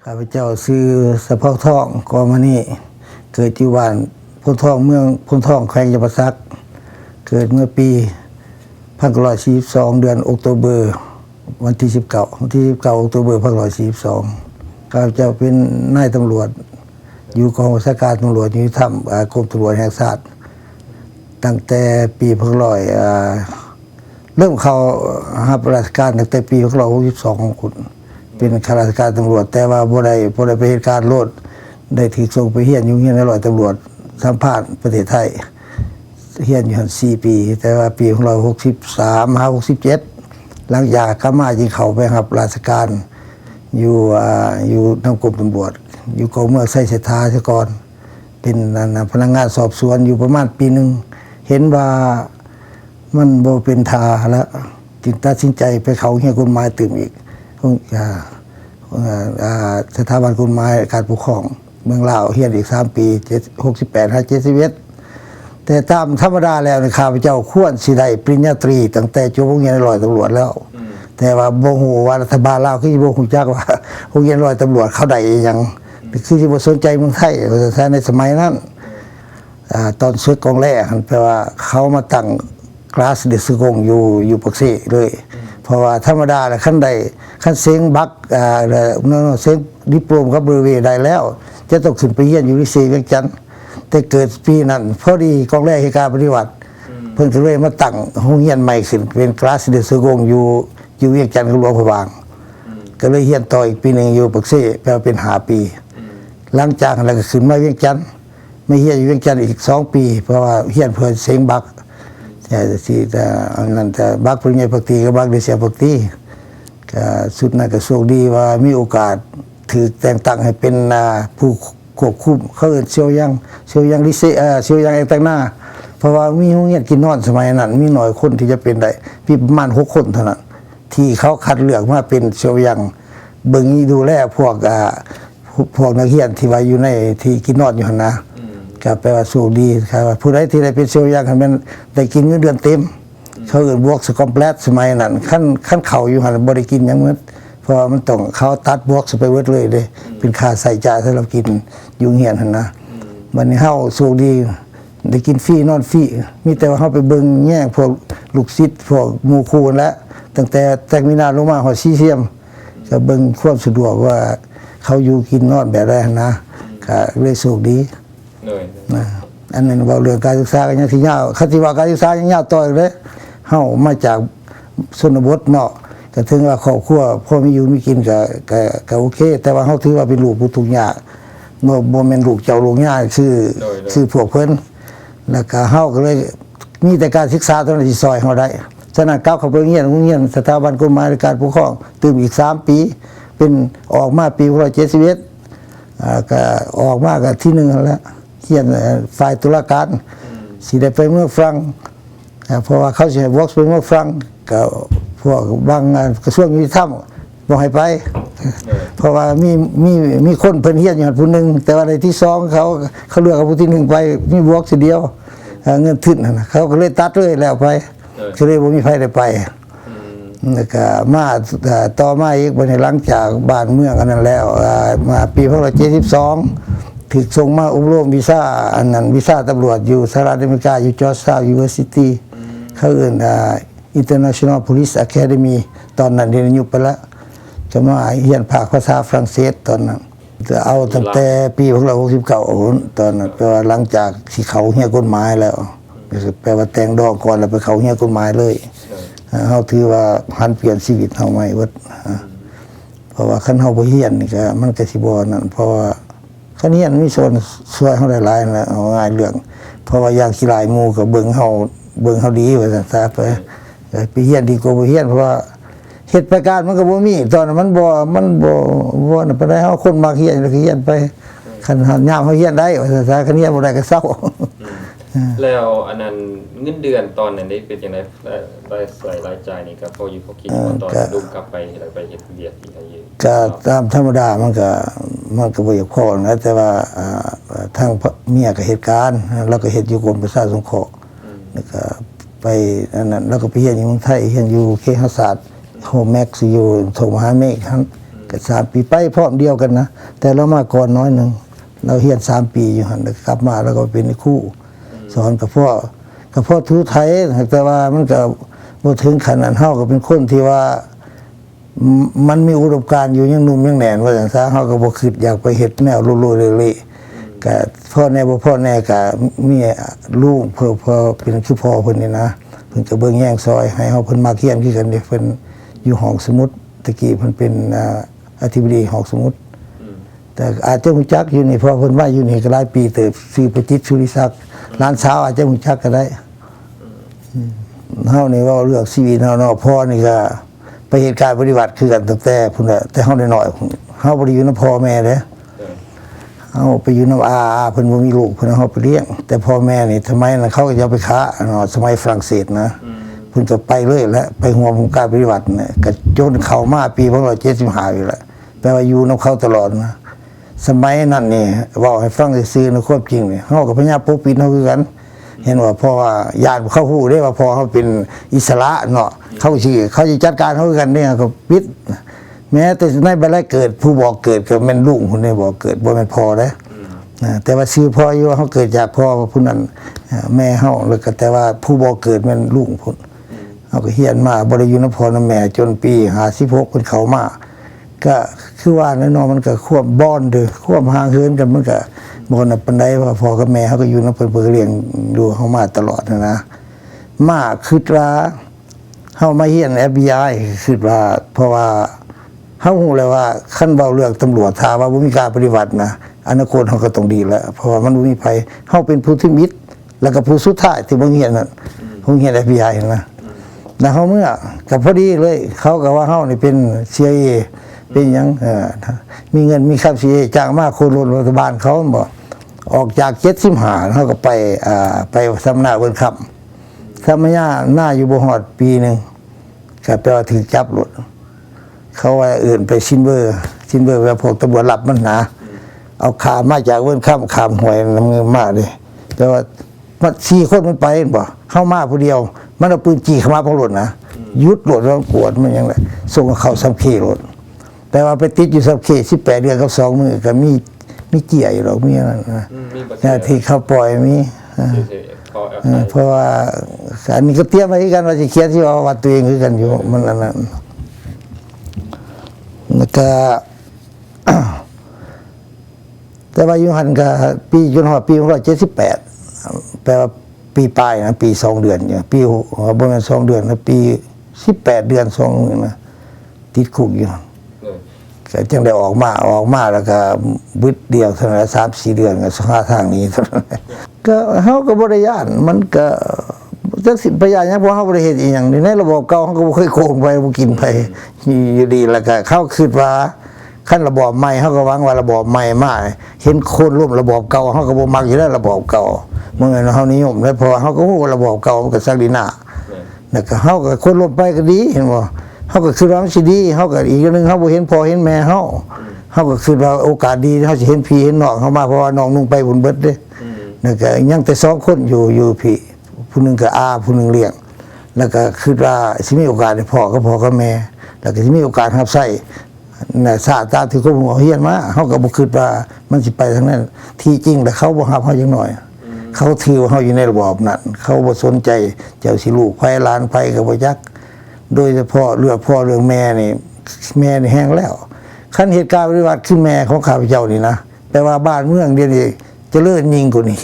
ข้าพเจ้าซื้อสะเพาทองกอมานี่เกิดที่บ้านพนทองเมืองพนทองแขวงยมศักดิ์เกิดเมื่อปี1942เดือนออกโตเบอร์วันที่19ออกโตเบอร์1942ข้าพเจ้าเป็นนายตำรวจอยู่กองบัญชาการตำรวจยุติธรรมกรมตำรวจแห่งชาติตั้งแต่ปีเริ่มเข้ารับราชการตั้งแต่ปี1962คุณเป็นข้าราชการตำรวจแต่ว่าบ่ได้ไปเหตุการณ์โลดได้ถูกส่งไปเฮียนอยู่เฮียนในร้อยตำรวจสัมภาษณ์ประเทศไทยเฮียนอยู่4 ปีแต่ว่าปี1963 67หลังจากกลับมาจึงเข้าไปรับราชการอยู่นำกรมตำรวจอยู่กองเมืองไสเสถาซะก่อนเป็นพนักงานสอบสวนอยู่ประมาณปีนึงเห็นว่ามันบ่เป็นทาแล้วจึงตัดสินใจไปเข้าเฮียนกฎหมายตื่มอีกสถาบันกฎหมายการปกครองเมืองลาวเฮียนอีก3 ปี68-71แต่ตามธรรมดาแล้วข้าพเจ้าควรสิได้ปริญญาตรีตั้งแต่จบโรงเรียนร้อยตำรวจแล้วแต่ว่าบ่ฮู้ว่ารัฐบาลลาวคือบ่ฮู้จักว่าโรงเรียนร้อยตำรวจเขาได้อีหยังคือสิบ่สนใจเมืองไทยในสมัยนั้นตอนศึกกองแรกแปลว่าเขามาตั้งคลาสเดสกงอยู่ปักเสเลยเพราะว่าธรรมดาแล้วขั้นเซ็งบักเซ็งดิโปรมกับบริเวณใดแล้วจะต้องขึ้นไปเยี่ยนอยู่ที่เวียงจันทน์แต่เกิดปีนั้นพอดีกองแรกเหตุการณ์ปฏิวัติเพิ่งจะเลยมาตั้งโรงเรียนใหม่ขึ้นเป็นคลาสเดสกงอยู่เวียงจันทน์กับหลวงพระบางก็เลยเรียนต่ออีกปีนึงอยู่ปักเสแปลว่าเป็น5 ปีหลังจากนั้นก็ขึ้นมาเวียงจันทน์ไม่เฮียนอยู่เวียงจันทน์อีก2 ปีเพราะว่าเฮียนเพิ่นเซ็งบักแต่นั่นแต่บักปริญญาภักดีกับบักเดชภักดีก็สุดนั้นก็โชคดีว่ามีโอกาสถือแต่งตั้งให้เป็นผู้ควบคุมเขาเอิ้นเซียวยังลิเซเซียวยังเองแต่งหน้าเพราะว่ามีโรงเรียนกินนอนสมัยนั้นมีน้อยคนที่จะเป็นได้มีประมาณ6 คนเท่านั้นที่เขาคัดเลือกมาเป็นเซียวยังเบิ่งดูแลพวกนักเรียนที่ว่าอยู่ในที่กินนอนอยู่หั่นนะก็แปลว่าสู้ดีครับผู้ใดที่ได้เป็นเซียวยังมันได้กินเงินเดือนเต็มเขาเอิ้นบวกสคอมเพล็กซ์สมัยนั้นขั้นเข้าอยู่หั่นบ่ได้กินหยังหมดเพราะมันต้องเขาตัดบวกสไปเบิดเลยเป็นค่าใส่จ่ายสำหรับกินอยู่เฮียนหั่นนะบัดนี้เฮาสู้ดีได้กินฟรีนอนฟรีมีแต่ว่าเฮาไปเบิ่งแย่งพวกลูกศิษย์พวกหมู่ครูนั่นแหละตั้งแต่แต่งมีนาลงมาฮอดซีเซียมก็เบิ่งความสะดวกว่าเขาอยู่กินนอนแบบใดนะก็เลยสู้ดีอันนั้นเว้าเรื่องการศึกษาก็ยังสิยาวคันสิว่าการศึกษายังยาวต่ออีกเด้เฮามาจากชนบทเนาะก็ถึงว่าครอบครัวพ่อมีอยู่มีกินก็โอเคแต่ว่าเฮาถือว่าเป็นลูกผู้ทุกข์ยากบ่แม่นลูกเจ้าลูกย่าคือพวกเพิ่นแล้วก็เฮาก็เลยมีแต่การศึกษาเท่านั้นที่ซอยเฮาได้ฉะนั้นกลับเข้าไปโรงเรียนสถาบันกฎหมายการปกครองตื่มอีก3 ปีเป็นออกมาปี1971ก็ออกมาก็ที่1แล้วเขียนฝ่ายตุลาการสิได้ไปเมืองฝรั่งเพราะว่าเขาสิให้วอล์กไปเมืองฝรั่งก็พวกบางกระทรวงยุติธรรมบ่ให้ไปเพราะว่ามีคนเพิ่นเฮียนอยู่ผู้นึงแต่ว่าในที่2เขาเลือกเอาผู้ที่1ไปมีวอล์กสิเดียวเงินทึนนะเขาก็เลยตัดเลยแล้วไปก็เลยบ่มีใครได้ไปแล้วก็มาต่อมาอีกบัดนี้หลังจากบ้านเมืองอันนั้นแล้วมาปี1972ถูกส่งมาอบรมวีซ่าอันนั้นวีซ่าตำรวจอยู่สหรัฐอเมริกาอยู่จอร์จทาวน์ University เขาเอิ้นInternational Police Academy ตอนนั้นเรียนอยู่ไปแล้วจะมาเรียนภาษาฝรั่งเศสตอนนั้นจะเอาตั้งแต่ปี1969ตอนนั้นแปลว่าหลังจากที่เขาเฮียกฎหมายแล้วแปลว่าแต่งดองก่อนแล้วไปเขาเฮียกฎหมายเลยเฮาถือว่าหันเปลี่ยนชีวิตเฮาใหม่เบิดเพราะว่าคันเฮาบ่เฮียนนี่ก็มันก็สิบ่นั่นเพราะว่าคันเฮียนมีส่วนช่วยเฮาได้หลายนะเอาง่ายเรื่องเพราะว่าอย่างขี้หลายหมู่ก็เบิ่งเฮาดีว่าซั่นซะไปเฮียนดีกว่าบ่เฮียนเพราะว่าเฮ็ดประการมันก็บ่มีตอนนั้นมันบ่ปานใดเฮาคนมักเฮียนก็เฮียนไปคันยามเฮาเฮียนได้ว่าซั่นซะคันเฮียนบ่ได้ก็เศร้าแล้วอันนั้นเงินเดือนตอนนั้นได้เป็นจังได๋รายจ่ายนี่ก็พออยู่พอกินตอนดุมกลับไปแล้วไปเฮ็ดเวียกที่ไหนก็ตามธรรมดามันก็บ่อยากพอนะแต่ว่าทางเมียก็เหตุการณ์แล้วก็เฮ็ดอยู่กรมประชาสงเคราะห์แล้วก็ไปอันนั้นแล้วก็ไปเรียนอยู่เมืองไทยเรียนอยู่เคหศาสตร์โฮมแม็กซ์อยู่โทมหาเมฆ ก็3 ปีไปพร้อมเดียวกันนะแต่เรามาก่อนน้อยหนึงเราเรียน3 ปีอยู่หั่นแล้วกลับมาแล้วก็เป็นครูสอนกับพ่อทูไทยแต่ว่ามันก็บ่ถึงขนาดเฮาก็เป็นคนที่ว่ามันมีอุดมการณ์อยู่ยังหนุ่มยังแน่นว่าจังซั่นเฮาก็บ่คิดอยากไปเฮ็ดแนวโลๆเละๆก็พ่อแน่บ่พ่อแน่ก็มีลูกเพิ่นเป็นคือพ่อเพิ่นนี่นะเพิ่นก็เบิ่งแย่งซอยให้เฮาเพิ่นมาเรียนคือกันเด้เพิ่นอยู่ห้องสมุดตะกี้เพิ่นเป็นอธิบดีห้องสมุดแต่อาจจะรู้จักอยู่นี่เพราะเพิ่นว่าอยู่นี่ก็หลายปีเติบชื่อประจิตรสุริศักดิ์หลานสาวอาจจะรู้จักก็ได้เฮานี่เว่าเรื่องชีวิตเฮาเนาะพ่อนี่ก็ไปเหตุการณ์ปฏิบัติคือกันตั้งแต่พุ่นน่ะแต่เฮาน้อยๆเฮาบ่ได้อยู่นำพ่อแม่เด้เฮาไปอยู่นำอาเพิ่นบ่มีลูกเพิ่นเอาเฮาไปเลี้ยงแต่พ่อแม่นี่ทำไมน่ะเขาก็จะไปค้าเนาะสมัยฝรั่งเศสนะเพิ่นก็ไปเลยแหละไปร่วมวงการปฏิบัติน่ะก็จนเข้ามาปี1975อยู่แล้วแปลว่าอยู่นำเขาตลอดนะสมัยนั้นนี่เว้าให้ฟังซื่อๆนะความจริงนี่เฮาก็พยายามปกปิดเฮาคือกันเห็นว่าพ่อญาติเขาฮู้ได้ว่าพ่อเขาเป็นอิสระเนาะเขาสิจัดการเขาคือกันเนี่ยก็ปิดแม้แต่ในบัดแรกเกิดผู้บอกเกิดก็แม่นลูกผู้นี้บอกเกิดบ่แม่นพ่อเด้แต่ว่าชื่อพ่ออยู่ว่าเขาเกิดจากพ่อผู้นั้นแม่เฮาแล้วก็แต่ว่าผู้บอกเกิดแม่นลูกพุ่นเฮาก็เฮียนมาบ่ได้อยู่นำพ่อนำแม่จนปี56เพิ่นเข้ามาก็คือว่าแน่นอนมันก็ควบบ้อนเด้อควบห่างเหินกันมันก็บ่น่ะปานใดว่าพ่อกับแม่เฮาก็อยู่นำเพิ่นเลี้ยงดูเฮามาตลอดนะมาคิดว่าเฮามาเรียน FBI คิดว่าเพราะว่าเฮาฮู้แล้วว่าคันเว้าเรื่องตำรวจถ้าว่าบ่มีการปฏิบัตินะอนาคตเฮาก็ต้องดีแล้วเพราะว่ามันบ่มีไผเฮาเป็นผู้ที่มิตรแล้วก็ผู้สุดท้ายที่บ่เรียนนั่นผมเรียน FBI นะแล้วเฮาเมื่อก็พอดีเลยเขาก็ว่าเฮานี่เป็น CIA เป็นหยังมีเงินมีทรัพย์สิจ้างมาโคนรัฐบาลเขาบ่ออกจาก75เฮาก็ไปสัมมนาเวิร์นคัพสัมมนาหน้าอยู่บ่ฮอดปีนึงก็แปลว่าถูกจับรถเขาว่าอื่นไปซินเบอร์ว่าพวกตำรวจรับมันนะเอาขามมาจากเวิร์นคัพขามห้วยน้ำเงินมาเด้แต่ว่ามัน4คนมันไปบ่เฮามาผู้เดียวมันเอาปืนจี้เข้ามาพวกรถนะยุดรถแล้วกวดมันหยังแหละส่งเข้าสัมเครถแต่ว่าไปติดอยู่สัมเค18เดือนกับ2มื้อก็มีเจียอยู่หรอกมีนั่นนะที่เขาปล่อยมีเพราะว่าอันนี้ก็เตรียมไว้กันว่าสิเขียนที่ว่าวัดตัวเองคือกันอยู่มันอันนั้นแล้วก็ แต่ว่าอยู่หั่นก็ปีจนฮอดปี1978แปลว่าปีปลายนะปี2เดือนเนี่ยปีบ่แม่น2เดือนนะปี18เดือน2มื้อนะติดคุกอยู่ก็จังได้ออกมาแล้วก็บึดเดียวเท่านั้น3-4 เดือนก็หาทางนี้เท่านั้นก็เฮาก็บ่ได้ย้านมันก็จักสิไปย้านหยังเพราะเฮาบ่ได้เฮ็ดอีหยังในระบบเก่าเฮาก็บ่เคยโกงไปบ่กินไปอยู่ดีแล้วก็เขาคิดว่าคันระบอบใหม่เฮาก็หวังว่าระบอบใหม่มาเห็นคนร่วมระบอบเก่าเฮาก็บ่มักอยู่แล้วระบอบเก่าเมื่อเฮานิยมแล้วเพราะเฮาก็ฮู้ว่าระบอบเก่ามันก็สักดีหน้าแล้วก็เฮาก็คนร่วมไปก็ดีเห็นบ่เฮาก็คิดว่ามันสิดีเฮาก็อีกอย่างนึงเฮาบ่เห็นพ่อเห็นแม่เฮาก็คิดว่าโอกาสดีเฮาสิเห็นพี่เห็นน้องเฮามาเพราะว่าน้องนุ่งไปบุญเบิดเด้แล้วก็ยังแต่2คนอยู่พี่ผู้นึงก็อาผู้นึงเลี้ยงแล้วก็คิดว่าสิมีโอกาสได้พ่อกับแม่แล้วก็สิมีโอกาสรับใช้น่ะศาสตร์ตามที่เขาเฮียนมาเฮาก็บ่คิดว่ามันสิไปทางนั้นที่จริงแล้วเขาบ่รับเฮาจังหน่อยเขาถือว่าเฮาอยู่ในระบอบนั้นเขาบ่สนใจเจ้าสิลูกไผหลานไผก็บ่จักโดยเฉพาะเรื่องพ่อเรื่องแม่นี่แห้งแล้วคันเหตุการณ์ปฏิวัติขึ้นแม่ของข้าพเจ้านี่นะแปลว่าบ้านเมืองเดี๋ยวนี้เจริญยิ่งกว่านี้